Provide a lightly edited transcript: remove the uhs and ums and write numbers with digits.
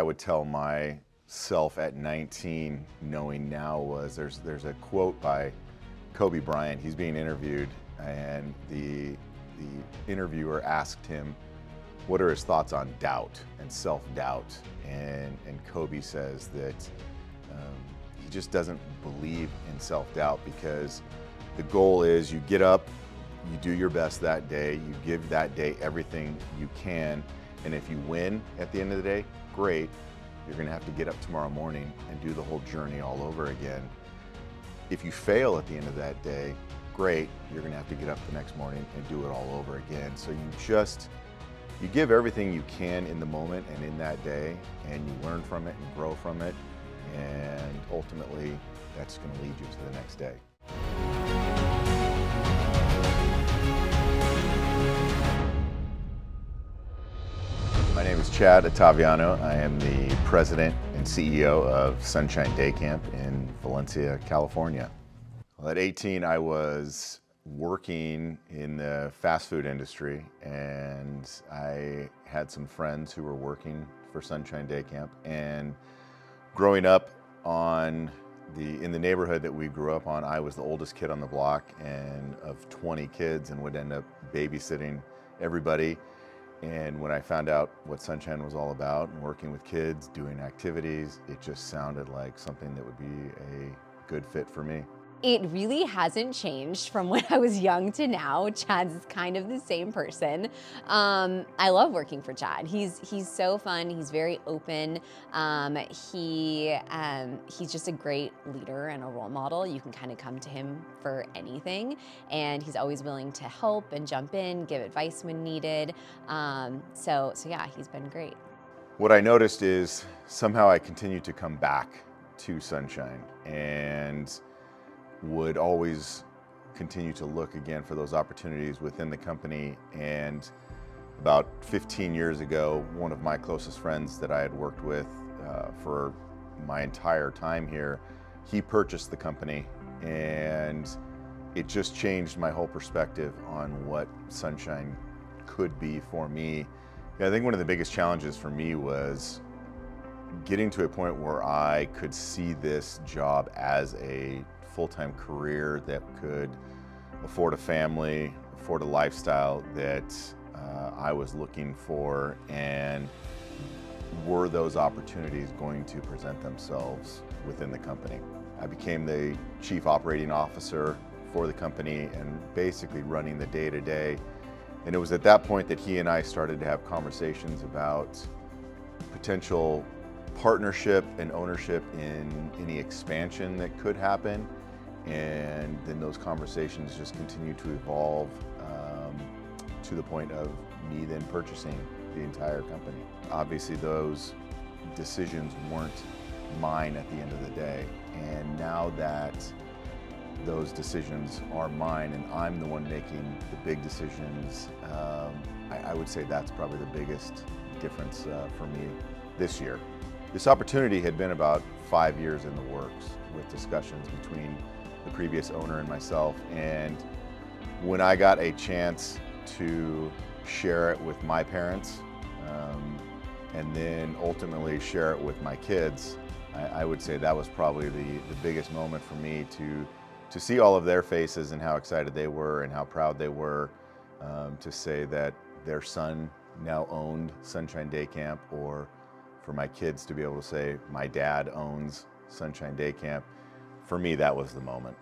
I would tell myself at 19, knowing now, was there's a quote by Kobe Bryant. He's being interviewed, and the interviewer asked him, what are his thoughts on doubt and self-doubt? And Kobe says that he just doesn't believe in self-doubt, because the goal is you get up, you do your best that day, you give that day everything you can, and if you win at the end of the day, great. You're gonna have to get up tomorrow morning and do the whole journey all over again. If you fail at the end of that day, great. You're gonna have to get up the next morning and do it all over again. So you give everything you can in the moment and in that day, and you learn from it and grow from it, and ultimately that's going to lead you to the next day. My name is Chad Ottaviano. I am the president and CEO of Sunshine Day Camp in Valencia, California. Well, at 18, I was working in the fast food industry, and I had some friends who were working for Sunshine Day Camp. And growing up in the neighborhood that we grew up on, I was the oldest kid on the block and of 20 kids, and would end up babysitting everybody. And when I found out what Sunshine was all about, and working with kids, doing activities, it just sounded like something that would be a good fit for me. It really hasn't changed from when I was young to now. Chad's kind of the same person. I love working for Chad. He's so fun. He's very open. He's just a great leader and a role model. You can kind of come to him for anything, and he's always willing to help and jump in, give advice when needed. So yeah, he's been great. What I noticed is somehow I continued to come back to Sunshine, and would always continue to look again for those opportunities within the company. And about 15 years ago, one of my closest friends that I had worked with for my entire time here, he purchased the company, and it just changed my whole perspective on what Sunshine could be for me. I think one of the biggest challenges for me was getting to a point where I could see this job as a full-time career that could afford a family, afford a lifestyle that I was looking for, and were those opportunities going to present themselves within the company. I became the chief operating officer for the company and basically running the day-to-day. And it was at that point that he and I started to have conversations about potential partnership and ownership in any expansion that could happen. And then those conversations just continued to evolve to the point of me then purchasing the entire company. Obviously those decisions weren't mine at the end of the day. And now that those decisions are mine and I'm the one making the big decisions, I would say that's probably the biggest difference for me this year. This opportunity had been about 5 years in the works, with discussions between the previous owner and myself. And when I got a chance to share it with my parents, and then ultimately share it with my kids, I would say that was probably the biggest moment for me, to see all of their faces and how excited they were and how proud they were to say that their son now owned Sunshine Day Camp, or for my kids to be able to say, my dad owns Sunshine Day Camp. For me, that was the moment.